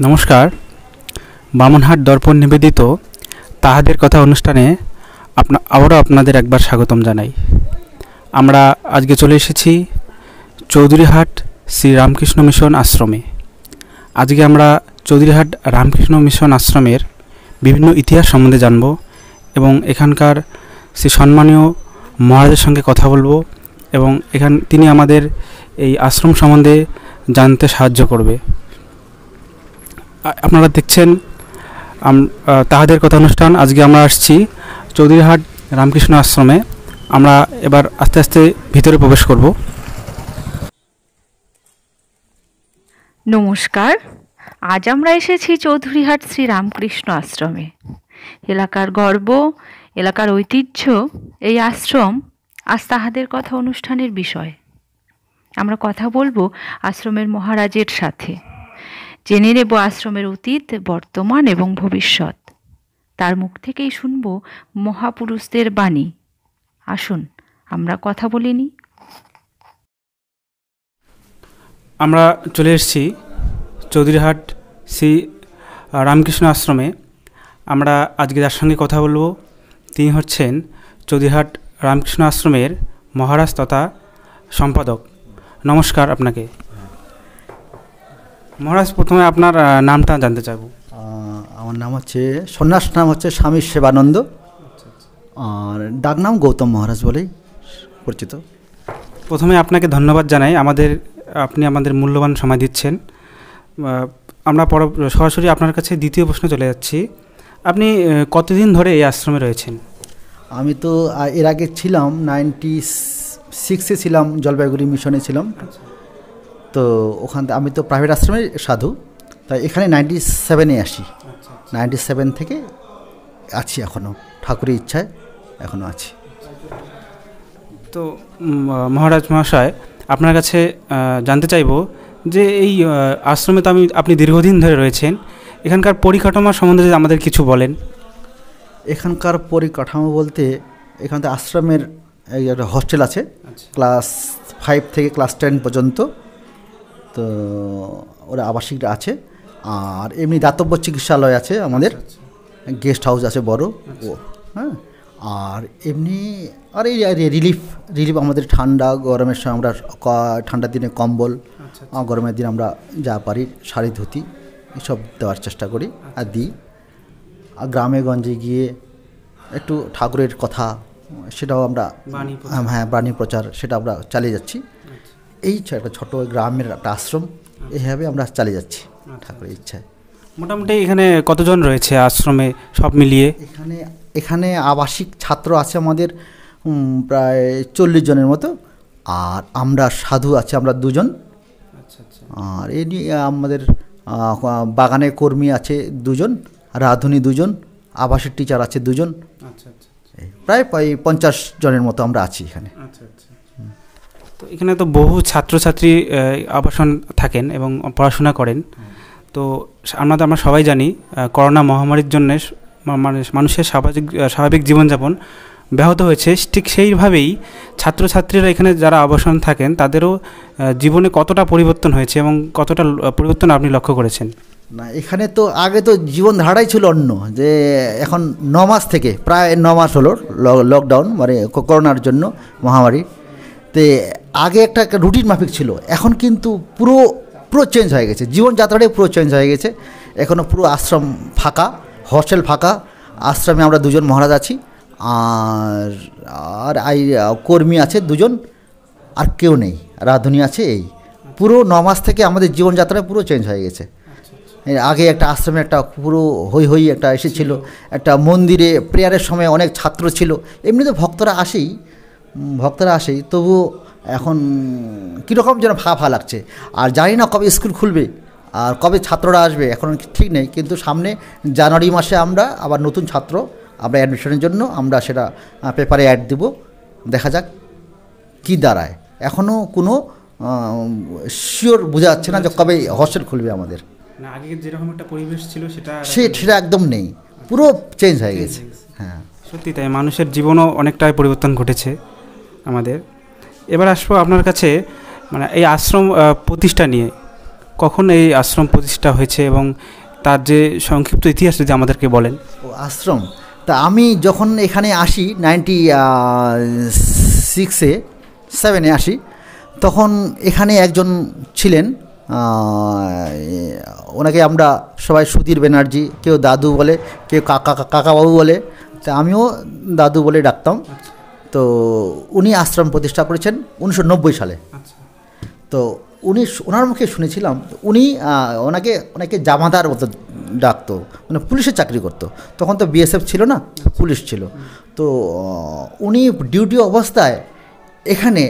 নমস্কার। বামনহাট দর্পণ নিবেদিত তাহাদের কথা অনুষ্ঠানে আবারও আপনাদের একবার স্বাগতম জানাই। আমরা আজকে চলে এসেছি চৌধুরীহাট শ্রী রামকৃষ্ণ মিশন আশ্রমে। আজকে আমরা চৌধুরীহাট রামকৃষ্ণ মিশন আশ্রমের বিভিন্ন ইতিহাস সম্বন্ধে জানব এবং এখানকার শ্রী সম্মানীয় মহারাজের সঙ্গে কথা বলবো এবং তিনি আমাদের এই আশ্রম সম্বন্ধে জানতে সাহায্য করবে। আপনারা দেখছেন তাহাদের কথা অনুষ্ঠান। আজকে আমরা আসছি চৌধুরীহাট রামকৃষ্ণ আশ্রমে। আমরা এবার আস্তে আস্তে ভিতরে প্রবেশ করব। নমস্কার। আজ আমরা এসেছি চৌধুরীহাট শ্রী রামকৃষ্ণ আশ্রমে। এলাকার গর্ব, এলাকার ঐতিহ্য এই আশ্রম আজ তাহাদের কথা অনুষ্ঠানের বিষয়। আমরা কথা বলবো আশ্রমের মহারাজের সাথে, জেনে নেব আশ্রমের অতীত, বর্তমান এবং ভবিষ্যৎ। তার মুখ থেকেই শুনব মহাপুরুষদের বাণী। আসুন আমরা কথা বলিনি। আমরা চলে এসেছি চৌধুরীহাট শ্রী রামকৃষ্ণ আশ্রমে। আমরা আজকে যার সঙ্গে কথা বলবো তিনি হচ্ছেন চৌধুরীহাট রামকৃষ্ণ আশ্রমের মহারাজ তথা সম্পাদক। নমস্কার আপনাকে। মহারাজ, প্রথমে আপনার নামটা জানতে চাইব। আমার নাম হচ্ছে সন্ন্যাস, নাম হচ্ছে স্বামী সেবানন্দ, আর ডাক নাম গৌতম মহারাজ বলেই পরিচিত। প্রথমে আপনাকে ধন্যবাদ জানাই, আপনি আমাদের মূল্যবান সময় দিচ্ছেন। আমরা সরাসরি আপনার কাছে দ্বিতীয় প্রশ্ন চলে যাচ্ছি। আপনি কতদিন ধরে এই আশ্রমে রয়েছেন? আমি তো এর আগে ছিলাম 96-এ ছিলাম, জলপাইগুড়ি মিশনে ছিলাম। তো ওখান থেকে আমি তো প্রাইভেট আশ্রমের সাধু, তাই এখানে 97-এ আসি। 97 থেকে আছি এখনও, ঠাকুরের ইচ্ছায় এখনও আছি। তো মহারাজ মহাশয়, আপনার কাছে জানতে চাইব যে এই আশ্রমে তো আপনি দীর্ঘদিন ধরে রয়েছেন, এখানকার পরিকাঠামো সম্বন্ধে যদি আমাদের কিছু বলেন। এখানকার পরিকাঠামো বলতে এখান থেকে আশ্রমের একটা হস্টেল আছে, ক্লাস 5 থেকে ক্লাস 10 পর্যন্ত। তো ওরা আবাসিকরা আছে, আর এমনি দাতব্য চিকিৎসালয় আছে, আমাদের গেস্ট হাউস আছে বড়। হ্যাঁ, আর এমনি আর এই রিলিফ আমাদের ঠান্ডা গরমের সময় আমরা ঠান্ডার দিনে কম্বল, গরমের দিনে আমরা যা পারি শাড়ি ধুতি এসব দেওয়ার চেষ্টা করি আর দিই। আর গ্রামে গঞ্জে গিয়ে একটু ঠাকুরের কথা, সেটাও আমরা বাণী প্রচার সেটা আমরা চালিয়ে যাচ্ছি। এই একটা ছোটো গ্রামের একটা আশ্রম, এইভাবে আমরা চালিয়ে যাচ্ছি ঠাকুরের ইচ্ছায়। মোটামুটি এখানে কতজন রয়েছে আশ্রমে সব মিলিয়ে? এখানে আবাসিক ছাত্র আছে আমাদের প্রায় 40 জনের মতো, আর আমরা সাধু আছে আমরা 2 জন। আর এই নিয়ে আমাদের বাগানে কর্মী আছে 2 জন, রাঁধুনি 2 জন, আবাসিক টিচার আছে 2 জন। প্রায় 50 জনের মতো আমরা আছি এখানে। তো এখানে তো বহু ছাত্রছাত্রী আবাসন থাকেন এবং পড়াশোনা করেন। তো আমরা সবাই জানি করোনা মহামারীর জন্যে মানুষের স্বাভাবিক জীবনযাপন ব্যাহত হয়েছে। ঠিক সেইভাবেই ছাত্রছাত্রীরা এখানে যারা আবাসন থাকেন তাদেরও জীবনে কতটা পরিবর্তন হয়েছে এবং কতটা পরিবর্তন আপনি লক্ষ্য করেছেন? না, এখানে তো আগে তো জীবনধারাই ছিল অন্য, যে এখন 9 মাস থেকে প্রায় 9 মাস হলো লকডাউন, মানে করোনার জন্য মহামারী। তো আগে একটা রুটিন মাফিক ছিল, এখন কিন্তু পুরো চেঞ্জ হয়ে গেছে, জীবনযাত্রাটাই পুরো চেঞ্জ হয়ে গেছে। এখনও পুরো আশ্রম ফাঁকা, হস্টেল ফাঁকা। আশ্রমে আমরা 2 জন মহারাজ আছি, আর কর্মী আছে 2 জন, আর কেউ নেই, রাঁধুনি আছে। এই পুরো 9 মাস থেকে আমাদের জীবনযাত্রা পুরো চেঞ্জ হয়ে গেছে। আগে একটা আশ্রমে একটা পুরো হই একটা এসেছিল, একটা মন্দিরে প্রেয়ারের সময় অনেক ছাত্র ছিল। এমনি তো ভক্তরা আসেই, তবুও এখন কীরকম যেন ফাঁকা লাগছে। আর জানি না কবে স্কুল খুলবে আর কবে ছাত্ররা আসবে, এখন ঠিক নেই। কিন্তু সামনে জানুয়ারি মাসে আমরা আবার নতুন ছাত্র আমরা অ্যাডমিশনের জন্য আমরা সেটা পেপারে অ্যাড দেব, দেখা যাক কি দাঁড়ায়। এখনও কোনো শিওর বোঝা যাচ্ছে না যে কবে হস্টেল খুলবে আমাদের। না, আগে যেরকম একটা পরিবেশ ছিল সেটা একদম নেই, পুরো চেঞ্জ হয়ে গেছে। হ্যাঁ, সত্যি তাই, মানুষের জীবনও অনেকটাই পরিবর্তন ঘটেছে আমাদের। এবার আসবো আপনার কাছে, মানে এই আশ্রম প্রতিষ্ঠা নিয়ে কখন এই আশ্রম প্রতিষ্ঠা হয়েছে এবং তার যে সংক্ষিপ্ত ইতিহাস যদি আমাদেরকে বলেন। ও আশ্রম, তা আমি যখন এখানে আসি 96-7 আসি, তখন এখানে একজন ছিলেন, ওনাকে আমরা সবাই সুধীর ব্যানার্জি, কেউ দাদু বলে, কেউ কাকাবাবু বলে, তা আমিও দাদু বলে ডাকতাম। তো উনি আশ্রম প্রতিষ্ঠা করেছেন 1990 সালে। তো ওনার মুখে শুনেছিলাম, উনি ওনাকে জামাদার মতো ডাকতো, মানে পুলিশের চাকরি করতো, তখন তো বিএসএফ ছিল না, পুলিশ ছিল। তো উনি ডিউটি অবস্থায় এখানে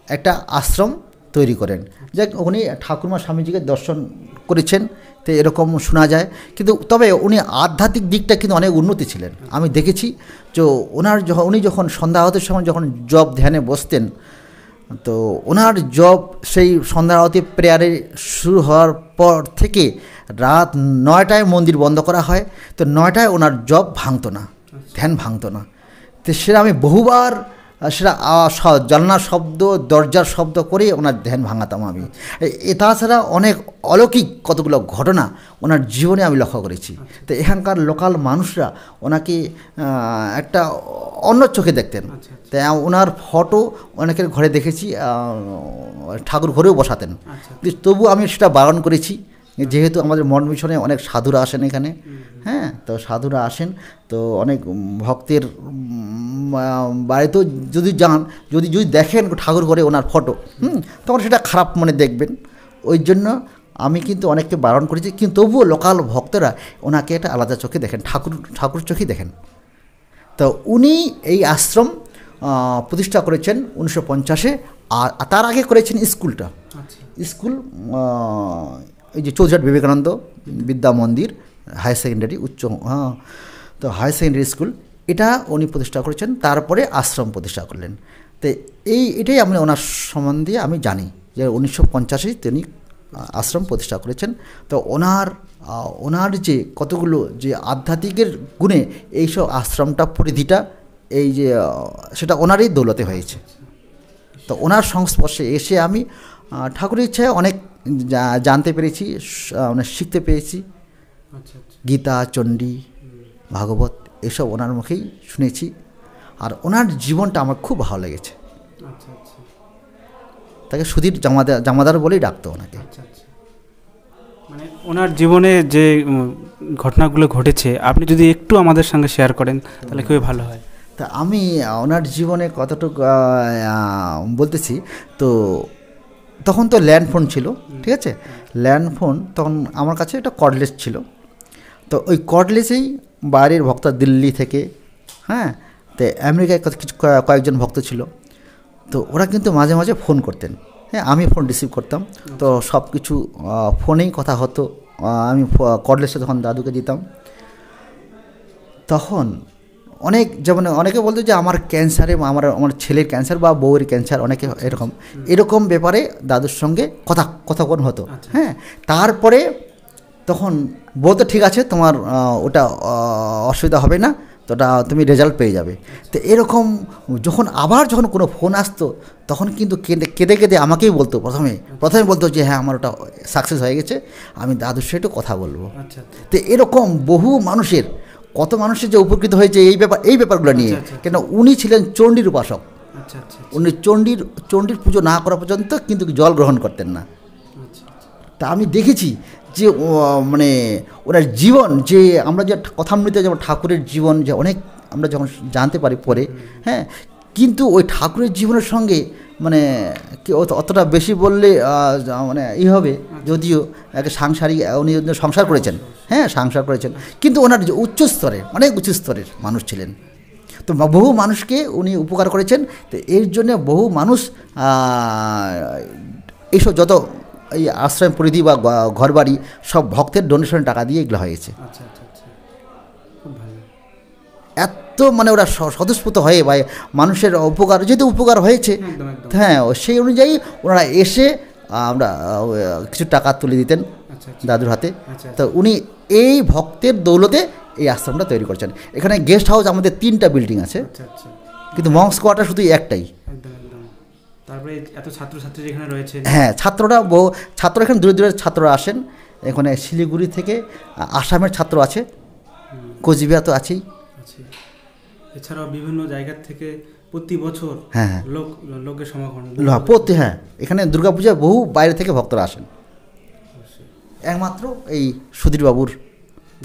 একটা আশ্রম তৈরি করেন। যাক, উনি ঠাকুরমা স্বামীজিকে দর্শন করেছেন, তো এরকম শোনা যায়। কিন্তু তবে উনি আধ্যাত্মিক দিকটা কিন্তু অনেক উন্নতি ছিলেন। আমি দেখেছি যে উনি যখন সন্ধ্যা আরতির সময় যখন জপ ধ্যানে বসতেন, তো ওনার জব সেই সন্ধ্যা আরতি প্রেয়ারে শুরু হওয়ার পর থেকে রাত 9টায় মন্দির বন্ধ করা হয়, তো 9টায় ওনার জব ভাঙতো না, ধ্যান ভাঙতো না। তো সেটা আমি বহুবার সেটা জানলার শব্দ, দরজার শব্দ করে ওনার ধ্যান ভাঙাতাম আমি। তাছাড়া অনেক অলৌকিক কতগুলো ঘটনা ওনার জীবনে আমি লক্ষ্য করেছি। তো এখানকার লোকাল মানুষরা ওনাকে একটা অন্য চোখে দেখতেন। তাই ওনার ফটো অনেকের ঘরে দেখেছি, ঠাকুর ঘরেও বসাতেন। তবু আমি সেটা বারণ করেছি, যেহেতু আমাদের মঠ মিশনে অনেক সাধুরা আসেন এখানে। হ্যাঁ, তো সাধুরা আসেন, তো অনেক ভক্তের বাড়িতেও যদি যান, যদি দেখেন ঠাকুর ঘরে ওনার ফটো, তখন সেটা খারাপ মনে দেখবেন। ওই জন্য আমি কিন্তু অনেককে বারণ করেছি, কিন্তু তবুও লোকাল ভক্তরা ওনাকে একটা আলাদা চোখে দেখেন, ঠাকুর চোখেই দেখেন। তো উনি এই আশ্রম প্রতিষ্ঠা করেছেন 1950-এ, আর তার আগে করেছেন স্কুলটা। স্কুল এই যে চৌধুরীহাট বিবেকানন্দ বিদ্যা মন্দির হায়ার সেকেন্ডারি তো হায়ার সেকেন্ডারি স্কুল, এটা উনি প্রতিষ্ঠা করেছেন। তারপরে আশ্রম প্রতিষ্ঠা করলেন। তো এটাই আমি ওনার সম্বন্ধে আমি জানি যে 1950-এ তিনি আশ্রম প্রতিষ্ঠা করেছেন। তো ওনার যে কতগুলো যে আধ্যাত্মিকের গুণে এইসব আশ্রমটা পরিধিটা এই যে সেটা ওনারই দৌলতে হয়েছে। তো ওনার সংস্পর্শে এসে আমি ঠাকুরের ইচ্ছায় অনেক জানতে পেরেছি, মানে শিখতে পেরেছি। গীতা, চণ্ডী, ভাগবত এসব ওনার মুখেই শুনেছি। আর ওনার জীবনটা আমার খুব ভালো লেগেছে। তাকে সুধীর জামাদার বলেই ডাকতো ওনাকে। মানে ওনার জীবনে যে ঘটনাগুলো ঘটেছে আপনি যদি একটু আমাদের সঙ্গে শেয়ার করেন তাহলে খুবই ভালো হয়। তা আমি ওনার জীবনে কতটুকু বলতেছি। তো তখন তো ল্যান্ডফোন ছিল, ঠিক আছে, ল্যান্ডফোন তখন আমার কাছে একটা কর্ডলেস ছিল। তো ওই কর্ডলেসেই বাইরের ভক্ত দিল্লি থেকে, হ্যাঁ, তো আমেরিকায় কয়েকজন ভক্ত ছিল। তো ওরা কিন্তু মাঝে মাঝে ফোন করতেন, হ্যাঁ, আমি ফোন রিসিভ করতাম। তো সব কিছু ফোনেই কথা হতো। আমি কর্ডলেসে তখন দাদুকে দিতাম। তখন যেমন অনেকে বলতো যে আমার ক্যান্সারে, আমার ছেলের ক্যান্সার বা বউয়ের ক্যান্সার, অনেকে এরকম ব্যাপারে দাদুর সঙ্গে কথাকন হতো। হ্যাঁ, তারপরে তখন বলতো ঠিক আছে, তোমার ওটা অসুবিধা হবে না, তো ওটা তুমি রেজাল্ট পেয়ে যাবে। তো এরকম যখন কোনো ফোন আসতো তখন কিন্তু কেঁদে কেঁদে আমাকেই বলতো, প্রথমে বলতো যে হ্যাঁ আমার ওটা সাকসেস হয়ে গেছে, আমি দাদুর সাথে একটু কথা বলবো। তো এরকম বহু কত মানুষের যে উপকৃত হয়েছে এই ব্যাপারগুলো নিয়ে। কেন উনি ছিলেন চণ্ডীর উপাসক। উনি চণ্ডীর পুজো না করা পর্যন্ত কিন্তু জল গ্রহণ করতেন না। তা আমি দেখেছি যে মানে ওনার জীবন, যে আমরা যে কথামৃতে যেমন ঠাকুরের জীবন যে অনেক আমরা যখন জানতে পারি পরে, হ্যাঁ, কিন্তু ওই ঠাকুরের জীবনের সঙ্গে মানে অতটা বেশি বললে মানে হবে, যদিও একটা সাংসারিক উনি সংসার করেছেন, হ্যাঁ, সংসার করেছেন, কিন্তু ওনার যে অনেক উচ্চ স্তরের মানুষ ছিলেন। তো বহু মানুষকে উনি উপকার করেছেন। তো এর জন্য বহু মানুষ এইসব যত এই আশ্রম পরিধি বা ঘরবাড়ি সব ভক্তের ডোনেশনের টাকা দিয়ে এগুলো হয়েছে। এত মানে ওরা স্বতঃস্ফূর্ত হয়ে বা মানুষের উপকার যেহেতু উপকার হয়েছে, হ্যাঁ, সেই অনুযায়ী ওনারা এসে আমরা কিছু টাকা তুলে দিতেন দাদুর হাতে। তো উনি এই ভক্তের দৌলতে এই আশ্রমটা তৈরি করছেন। এখানে গেস্ট হাউস আমাদের 3টা বিল্ডিং আছে, কিন্তু মঙ্কস কোয়ার্টার শুধু একটাই। তারপরে এত ছাত্রছাত্রী যেখানে রয়েছে, হ্যাঁ, ছাত্র এখানে দূরে দূরে ছাত্ররা আসেন। এখানে শিলিগুড়ি থেকে আসামের ছাত্র আছে, কোচবিহার তো আছেই। আচ্ছা, এছাড়াও বিভিন্ন জায়গা থেকে প্রতি বছর হ্যাঁ লোকের সমাগম। হ্যাঁ, এখানে দুর্গাপূজায় বহু বাইরে থেকে ভক্তরা আসেন, একমাত্র এই সুধীরবাবুর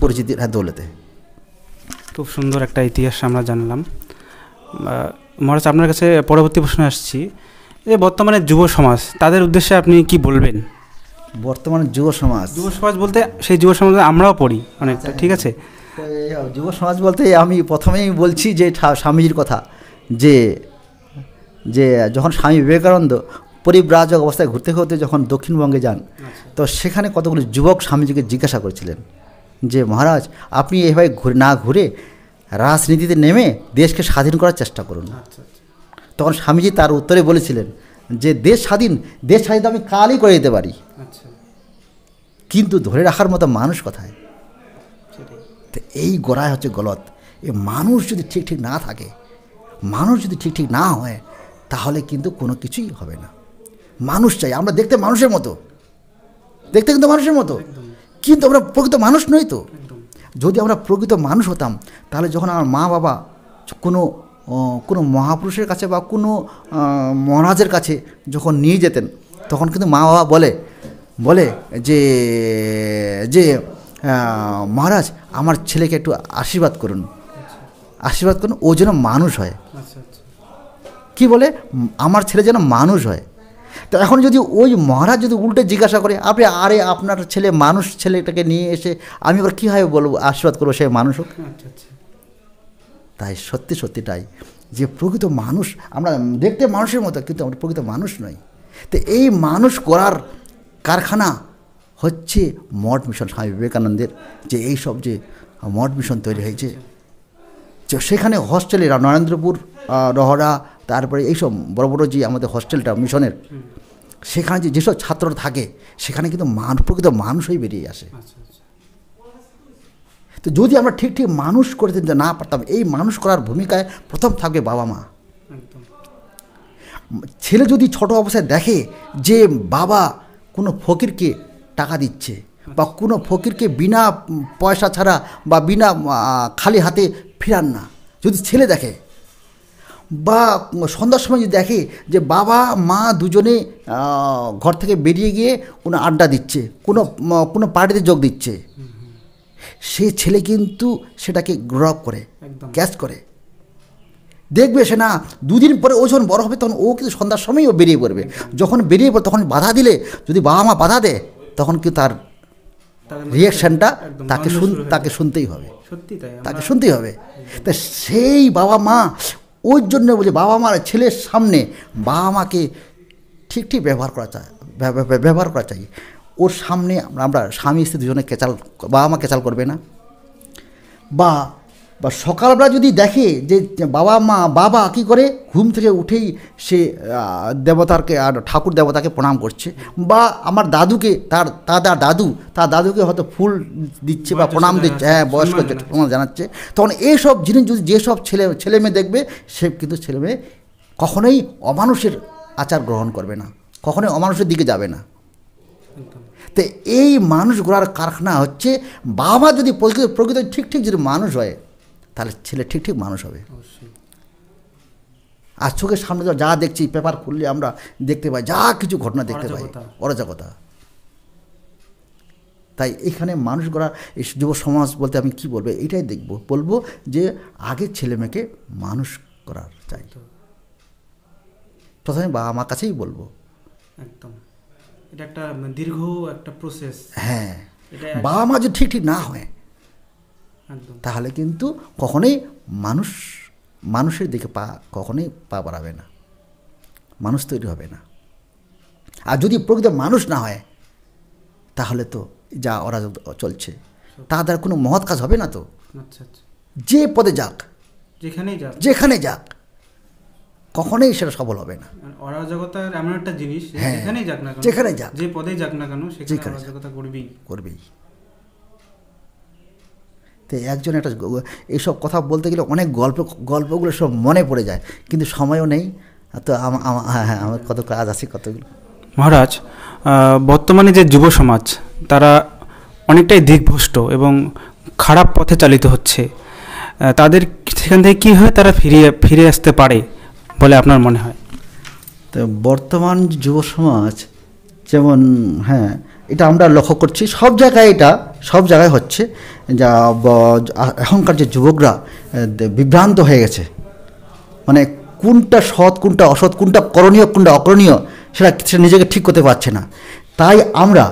পরিচিতির দৌলতে। খুব সুন্দর একটা ইতিহাস আমরা জানলাম। মহারাজ, আপনার কাছে পরবর্তী প্রশ্ন আসছি, যে বর্তমানে যুব সমাজ, তাদের উদ্দেশ্যে আপনি কি বলবেন? বর্তমানে যুব সমাজ বলতে সেই যুব সমাজে আমরাও পড়ি অনেকটা, ঠিক আছে? যুব সমাজ বলতে আমি প্রথমেই বলছি যে স্বামীজির কথা, যে যে যখন স্বামী বিবেকানন্দ পরিব্রাজক অবস্থায় ঘুরতে ঘুরতে যখন দক্ষিণবঙ্গে যান, তো সেখানে কতগুলো যুবক স্বামীজিকে জিজ্ঞাসা করেছিলেন যে মহারাজ, আপনি এইভাবে না ঘুরে রাজনীতিতে নেমে দেশকে স্বাধীন করার চেষ্টা করুন। তখন স্বামীজি তার উত্তরে বলেছিলেন যে দেশ স্বাধীন তো আমি কালই করে দিতে পারি, কিন্তু ধরে রাখার মতো মানুষ কোথায়? তো এই গোড়ায় হচ্ছে গলত। এই মানুষ যদি ঠিক না থাকে, মানুষ যদি ঠিক না হয়, তাহলে কিন্তু কোনো কিছুই হবে না। মানুষ চাই, আমরা দেখতে মানুষের মতো, দেখতে কিন্তু মানুষের মতো, কিন্তু আমরা প্রকৃত মানুষ নই। তো যদি আমরা প্রকৃত মানুষ হতাম, তাহলে যখন আমার মা বাবা কোনো মহাপুরুষের কাছে বা কোনো মহারাজের কাছে যখন নিয়ে যেতেন, তখন কিন্তু মা বাবা বলে যে যে মহারাজ, আমার ছেলেকে একটু আশীর্বাদ করুন, ও যেন মানুষ হয়। কি বলে? আমার ছেলে যেন মানুষ হয়। তো এখন যদি ওই মহারাজ যদি উল্টে জিজ্ঞাসা করে, আপনি আপনার ছেলে মানুষ, ছেলেটাকে নিয়ে এসে আমি আবার কীভাবে বলবো আশীর্বাদ করবো সে মানুষ হোক? তাই সত্যিটাই যে প্রকৃত মানুষ আমরা দেখতে মানুষের মতো, কিন্তু আমরা প্রকৃত মানুষ নই। তো এই মানুষ করার কারখানা হচ্ছে মঠ মিশন, স্বামী বিবেকানন্দের যে এই সব যে মঠ মিশন তৈরি হয়েছে, যে সেখানে হস্টেলে নরেন্দ্রপুর, রহরা, তারপরে এইসব বড় বড় যে আমাদের হস্টেলটা মিশনের, সেখানে যেসব ছাত্ররা থাকে, সেখানে কিন্তু প্রকৃত মানুষই বেরিয়ে আসে। তো যদি আমরা ঠিক মানুষ করে দিতে না পারতাম, এই মানুষ করার ভূমিকায় প্রথম থাকবে বাবা মা। ছেলে যদি ছোট অবস্থায় দেখে যে বাবা কোনো ফকিরকে টাকা দিচ্ছে, বা কোনো ফকিরকে বিনা পয়সা ছাড়া বা বিনা খালি হাতে ফিরান না, যদি ছেলে দেখে, বা সন্ধ্যার সময় যদি দেখে যে বাবা মা দুজনে ঘর থেকে বেরিয়ে গিয়ে কোনো আড্ডা দিচ্ছে, কোনো পার্টিতে যোগ দিচ্ছে, সে ছেলে কিন্তু সেটাকে গ্রো আপ করে, ক্যাচ করে, দেখবে সে না দুদিন পরে ও যখন বড় হবে, তখন ও কিন্তু সন্ধ্যার সময়ও বেরিয়ে পড়বে। যখন বেরিয়ে পড়ে, তখন বাধা দিলে, যদি বাবা মা বাধা দেয়, তখন কিন্তু তার রিয়াকশানটা তাকে শুনতেই হবে, তাকে শুনতেই হবে। তা সেই বাবা মা ওই জন্য বলে বাবা মার ছেলের সামনে বাবা মাকে ঠিক ব্যবহার করা চাই। ওর সামনে আমরা স্বামী স্ত্রী দুজনে বাবা মা কেচাল করবে না। বা সকালবেলা যদি দেখে যে বাবা কী করে, ঘুম থেকে উঠেই সে দেবতাকে আর ঠাকুর দেবতাকে প্রণাম করছে, বা আমার দাদুকে তার দাদুকে হয়তো ফুল দিচ্ছে বা প্রণাম দিচ্ছে, হ্যাঁ বয়স্ক প্রণাম জানাচ্ছে, তখন এইসব জিনিস যদি যেসব ছেলে মেয়ে দেখবে, সে কিন্তু ছেলে মেয়ে কখনোই অমানুষের আচার গ্রহণ করবে না, কখনোই অমানুষের দিকে যাবে না। তো এই মানুষ গড়ার কারখানা হচ্ছে বাবা যদি প্রকৃত ঠিক যদি মানুষ হয়, তাহলে ছেলে ঠিক মানুষ হবে। আর চোখের সামনে যা দেখছি, পেপার খুললে আমরা দেখতে পাই, যা কিছু ঘটনা দেখতে পাই, অরাজকতা। তাই এখানে মানুষ গড়া এই যুব সমাজ বলতে আমি কি বলবো, এটাই বলবো যে আগে ছেলে মেয়েকে মানুষ করার চাই। প্রথমে বাবা মার কাছেই বলবো। একদম, এটা একটা দীর্ঘ একটা প্রসেস। হ্যাঁ, বাবা মা যদি ঠিক না হয়, তাহলে কিন্তু কখনোই মানুষের দিকে কখনোই পা বাড়াবে না, মানুষ তৈরি হবে না। আর যদি প্রকৃত মানুষ না হয়, তাহলে তো যা অরাজক চলছে, তাদের কোনো মহৎ কাজ হবে না। তো যে পদে যাক, যেখানে যাক, কখনোই সেটা সফল হবে না। অরাজকতার এমন একটা জিনিস, যেখানে যাক, যে পদে যাক না কেন, সেখানে অরাজকতা করবেই। তো একজন একটা এইসব কথা বলতে গেলে অনেক গল্পগুলো সব মনে পড়ে যায়, কিন্তু সময়ও নেই। তো হ্যাঁ হ্যাঁ, আমার কত কাজ আছে কতগুলো। মহারাজ, বর্তমানে যে যুব সমাজ তারা অনেকটাই দিকভ্রষ্ট এবং খারাপ পথে চালিত হচ্ছে, তাদের সেখান থেকে কী হয় তারা ফিরে আসতে পারে বলে আপনার মনে হয়? তো বর্তমান যুব সমাজ যেমন, হ্যাঁ এটা আমরা লক্ষ্য করছি সব জায়গায়, এটা সব জায়গায় হচ্ছে যা এখনকার যে যুবকরা বিভ্রান্ত হয়ে গেছে, মানে কোনটা সৎ কোনটা অসৎ, কোনটা করণীয় কোনটা অকরণীয় সেটা নিজেকে ঠিক করতে পারছে না। তাই আমরা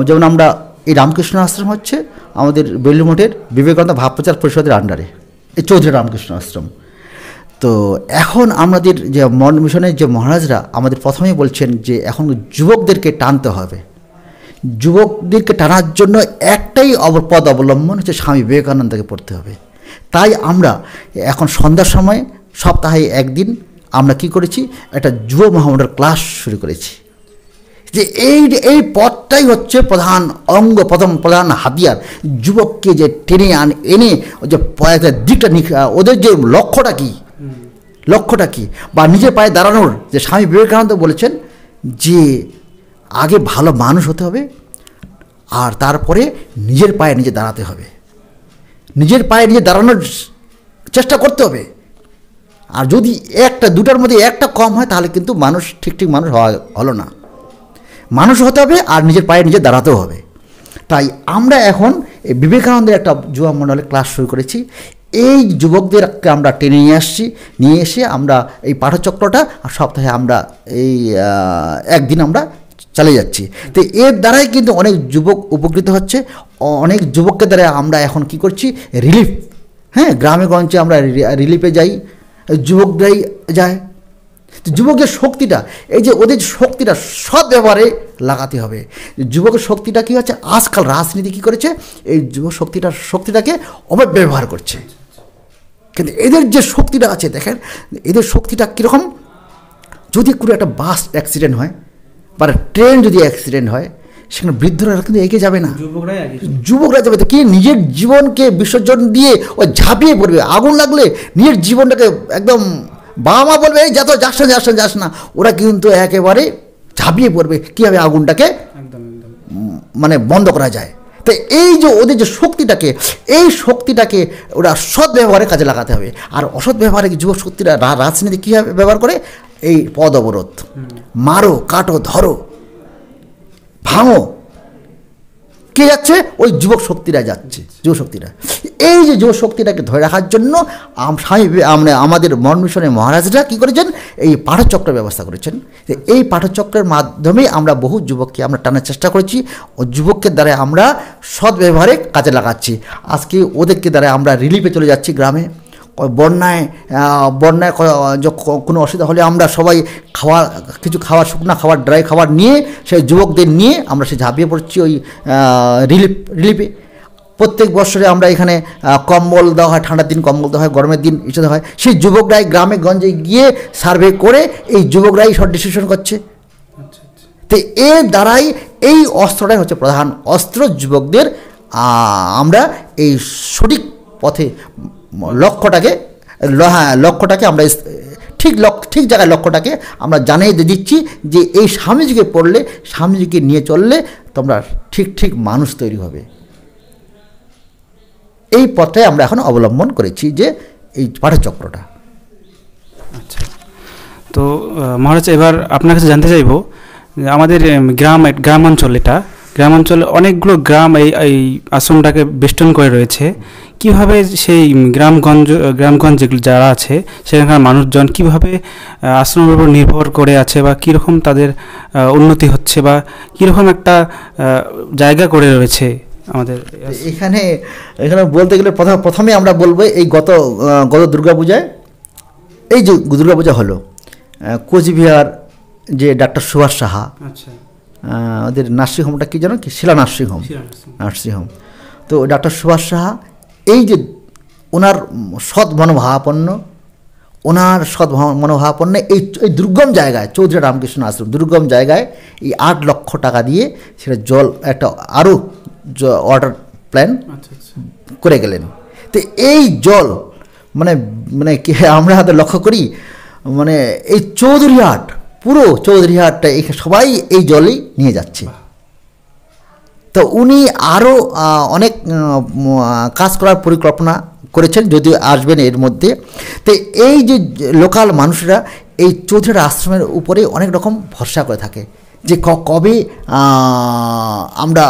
যেমন আমরা এই রামকৃষ্ণ আশ্রম হচ্ছে আমাদের বেলুড়মঠের বিবেকানন্দ ভাবপ্রচার পরিষদের আন্ডারে, এই চৌধুরী রামকৃষ্ণ আশ্রম। তো এখন আমাদের যে মন মিশনের যে মহারাজরা আমাদের প্রথমেই বলছেন যে এখন যুবকদেরকে টানতে হবে। যুবকদেরকে টানার জন্য একটাই পদ অবলম্বন হচ্ছে স্বামী বিবেকানন্দকে পড়তে হবে। তাই আমরা এখন সন্ধ্যার সময় সপ্তাহে একদিন আমরা কি করেছি, একটা যুব মহামণ্ডল ক্লাস শুরু করেছি, যে এই পথটাই হচ্ছে প্রধান অঙ্গ, প্রধান হাতিয়ার। যুবককে যে টেনে এনে যে দিকটা, ওদের যে লক্ষ্যটা কি বা নিজের পায়ে দাঁড়ানোর, যে স্বামী বিবেকানন্দ বলেছেন যে আগে ভালো মানুষ হতে হবে আর তারপরে নিজের পায়ে নিজে দাঁড়াতে হবে, নিজের পায়ে নিজে দাঁড়ানোর চেষ্টা করতে হবে। আর যদি একটা দুটার মধ্যে একটা কম হয় তাহলে কিন্তু মানুষ ঠিক মানুষ হলো না। মানুষ হতে হবে আর নিজের পায়ে নিজে দাঁড়াতেও হবে। তাই আমরা এখন এই বিবেকানন্দের একটা যুব মণ্ডলে ক্লাস শুরু করেছি। এই যুবকদেরকে আমরা টেনে নিয়ে এসে আমরা এই পাঠচক্রটা সপ্তাহে আমরা এই একদিন আমরা চালিয়ে যাচ্ছি। তো এর দ্বারাই কিন্তু অনেক যুবক উপকৃত হচ্ছে। অনেক যুবককে দ্বারা আমরা এখন কি করছি, রিলিফ, হ্যাঁ গ্রামে গঞ্জে আমরা রিলিফে যাই, যুবকরাই যায়। তো যুবকের শক্তিটা, এই যে ওদের শক্তিটা সৎ ব্যবহারে লাগাতে হবে। যুবকের শক্তিটা কী হচ্ছে, আজকাল রাজনীতি কী করেছে, এই যুব শক্তিটাকে অপব্যবহার করছে। কিন্তু এদের যে শক্তিটা আছে, দেখেন এদের শক্তিটা কীরকম, যদি কোনো একটা বাস অ্যাক্সিডেন্ট হয় বা ট্রেন যদি অ্যাক্সিডেন্ট হয়, সেখানে বৃদ্ধরা কিন্তু এগিয়ে যাবে না, যুবকরা যাবে। তো কি নিজের জীবনকে বিসর্জন দিয়ে ও ঝাঁপিয়ে পড়বে, আগুন লাগলে নিজের জীবনটাকে একদম, বাবা মা বলবে এই যাস না, ওরা কিন্তু একেবারে ঝাঁপিয়ে পড়বে কীভাবে আগুনটাকে মানে বন্ধ করা যায়। তো এই যে ওদের যে শক্তিটাকে, এই শক্তিটাকে ওরা সৎ ব্যবহারে কাজে লাগাতে হবে। আর অসৎ ব্যবহারে যুব শক্তিরা রাজনীতি কীভাবে ব্যবহার করে, এই পদ অবরোধ, মারো কাটো ধরো ভাঙো, কে যাচ্ছে, ওই যুবক শক্তিরা যাচ্ছে। যুবশক্তিরা, এই যে যুবশক্তিটাকে ধরে রাখার জন্য আমাদের মন মিশনের মহারাজরা কী করেছেন, এই পাঠচক্রের ব্যবস্থা করেছেন। এই পাঠচক্রের মাধ্যমে আমরা বহু যুবককে আমরা টানার চেষ্টা করেছি, ও যুবকের দ্বারা আমরা সৎ ব্যবহারে কাজে লাগাচ্ছি। আজকে ওদেরকে দ্বারা আমরা রিলিফে চলে যাচ্ছি গ্রামে। বন্যায় কোনো অসুবিধা হলে আমরা সবাই কিছু শুকনা খাবার, ড্রাই খাবার নিয়ে সেই যুবকদের নিয়ে আমরা সে ঝাঁপিয়ে পড়ছি ওই রিলিফে। প্রত্যেক বছরে আমরা এখানে কম্বল দেওয়া হয়, ঠান্ডার দিন কম্বল দেওয়া হয়, গরমের দিন ইত্যাদি হয়। সেই যুবকরাই গ্রামে গঞ্জে গিয়ে সার্ভে করে এই যুবকরাই সব ডিসিশন করছে। তো এর দ্বারাই এই অস্ত্রটাই হচ্ছে প্রধান অস্ত্র যুবকদের। আমরা এই সঠিক পথে লক্ষ্যটাকে আমরা ঠিক জায়গায় লক্ষ্যটাকে আমরা জানিয়ে দিচ্ছি যে এই স্বামীজিকে পড়লে, স্বামীজিকে নিয়ে চললে তোমরা ঠিক মানুষ তৈরি হবে। এই পথটাই আমরা এখন অবলম্বন করেছি, যে এই পাঠচক্রটা। আচ্ছা, তো মহারাজ এবার আপনার কাছে জানতে চাইব যে আমাদের গ্রামাঞ্চলে অনেকগুলো গ্রাম এই আশ্রমটাকে বেষ্টন করে রয়েছে। কিভাবে সেই গ্রামগঞ্জ যেগুলো যারা আছে সেখানকার মানুষজন কিভাবে আশ্রমের উপর নির্ভর করে আছে, বা কীরকম তাদের উন্নতি হচ্ছে, বা কীরকম একটা জায়গা করে রয়েছে আমাদের এখানে বলতে গেলে প্রথমে আমরা বলবো এই গত দুর্গাপূজায়, এই যে দুর্গাপূজা হলো, কোচবিহার যে ডাক্তার সুভাষ সাহা, আচ্ছা ওদের নার্সিংহোমটা কী জানো, শিলা নার্সিংহোম। তো ডাক্তার সুভাষ সাহা এই যে ওনার সৎ মনোভাবাপন্ন এই দুর্গম জায়গায়, চৌধুরী রামকৃষ্ণ আশ্রম দুর্গম জায়গায় এই 8 লক্ষ টাকা দিয়ে সেটা জল একটা আরও ওয়াটার প্ল্যান করে গেলেন। তো এই জল মানে কি আমরা লক্ষ্য করি, মানে এই চৌধুরীহাট, পুরো চৌধুরীহাটটা সবাই এই জলেই নিয়ে যাচ্ছে। তো উনি আরও অনেক কাজ করার পরিকল্পনা করেছেন, যদিও আসবেন এর মধ্যে। তো এই যে লোকাল মানুষরা এই চৌধুরীহাট আশ্রমের উপরে অনেক রকম ভরসা করে থাকে যে কবে আমরা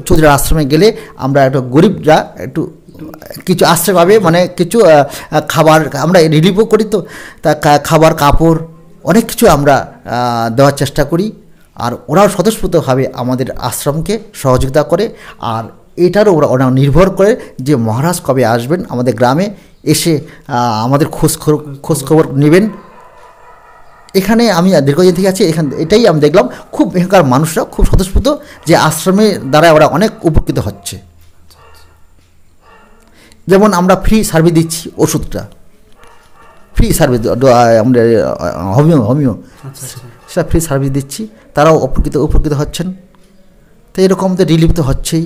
চৌধুরীহাট আশ্রমে গেলে আমরা একটু গরিবরা একটু কিছু আশ্রয় পাবে, মানে কিছু খাবার আমরা রিলিফও করি। তো তা খাবার কাপড় অনেক কিছু আমরা দেওয়ার চেষ্টা করি, আর ওরাও স্বতঃস্ফূর্তভাবে আমাদের আশ্রমকে সহযোগিতা করে। আর এটারও ওরা নির্ভর করে যে মহারাজ কবে আসবেন আমাদের গ্রামে, এসে আমাদের খোঁজখবর নেবেন। এখানে আমি দীর্ঘদিন থেকে আছি, এটাই আমি দেখলাম, খুব এখানকার মানুষরা খুব স্বতঃস্ফূর্ত যে আশ্রমের দ্বারা ওরা অনেক উপকৃত হচ্ছে। যেমন আমরা ফ্রি সার্ভিস দিচ্ছি, ওষুধটা ফ্রি সার্ভিস, আমরা হোমিও সেটা ফ্রি সার্ভিস দিচ্ছি, তারাও উপকৃত হচ্ছেন। তো এরকম তো রিলিফ তো হচ্ছেই।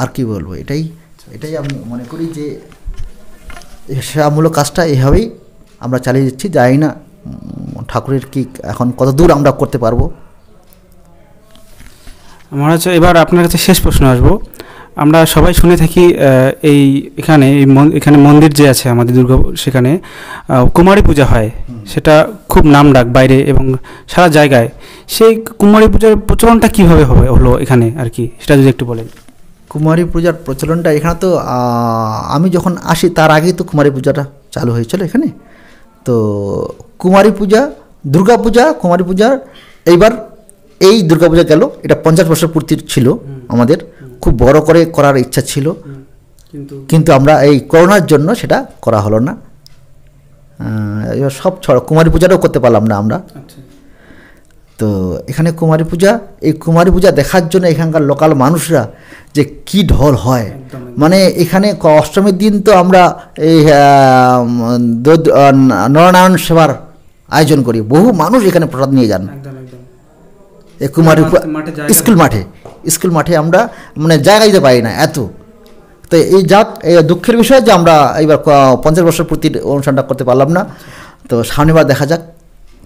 আর কি বলবো, এটাই আমি মনে করি যে সেবামূলক কাজটা এভাবেই আমরা চালিয়ে যাচ্ছি। জানি না ঠাকুরের কি এখন কত দূর আমরা করতে পারবো। মহারাজ, এবার আপনার কাছে শেষ প্রশ্ন আসবো। আমরা সবাই শুনে থাকি এখানে মন্দির যে আছে আমাদের সেখানে কুমারী পূজা হয়, সেটা খুব নামডাক বাইরে এবং সারা জায়গায়। সেই কুমারী পূজার প্রচলনটা কীভাবে হলো এখানে আর কি, সেটা যদি একটু বলেন। কুমারী পূজার প্রচলনটা এখানে তো আমি যখন আসি তার আগেই তো কুমারী পূজাটা চালু হয়েছিল এখানে। তো কুমারী পূজা, কুমারী পূজার এইবার এই দুর্গাপূজা গেল, এটা 50 বছর পূর্তি ছিল আমাদের, খুব বড় করে করার ইচ্ছা ছিল, কিন্তু আমরা এই করোনার জন্য সেটা করা হলো না। এবার সব কুমারী পূজাটাও করতে পারলাম না আমরা। তো এখানে কুমারী পূজা দেখার জন্য এখানকার লোকাল মানুষরা যে কি ঢল হয়, মানে এখানে অষ্টমীর দিন তো আমরা এই নরনারায়ণ সেবার আয়োজন করি, বহু মানুষ এখানে প্রসাদ নিয়ে যান। এই কুমারী স্কুল মাঠে আমরা মানে জায়গা দিতে পারি না এত। তো এই দুঃখের বিষয় যে আমরা এইবার 50 বছর পূর্তির অনুষ্ঠানটা করতে পারলাম না। তো সামনেবার দেখা যাক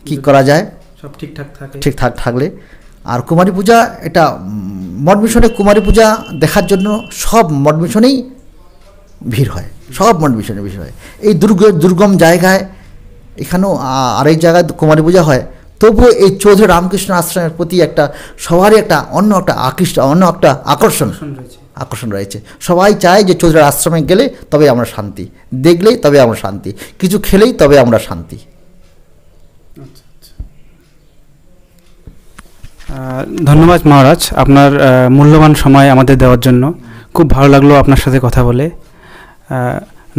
কি করা যায়, সব ঠিকঠাক থাকলে। আর কুমারী পূজা, এটা মঠ মিশনে কুমারী পূজা দেখার জন্য সব মঠ মিশনেই ভিড় হয়, সব মঠ মিশনে ভিড় হয়। এই দুর্গম জায়গায়, এখানেও আরেক জায়গায় কুমারী পূজা হয়, তবুও এই চৌধুরী রামকৃষ্ণ আশ্রমের প্রতি সবারই অন্য একটা আকর্ষণ রয়েছে। সবাই চায় যে চৌধুরী আশ্রমে গেলে তবে আমরা শান্তি, দেখলেই তবে আমরা শান্তি, কিছু খেলেই তবে আমরা শান্তি। ধন্যবাদ মহারাজ, আপনার মূল্যবান সময় আমাদের দেওয়ার জন্য। খুব ভালো লাগলো আপনার সাথে কথা বলে।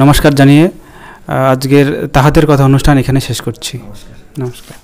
নমস্কার জানিয়ে আজকের তাহাদের কথা অনুষ্ঠান এখানে শেষ করছি। নমস্কার।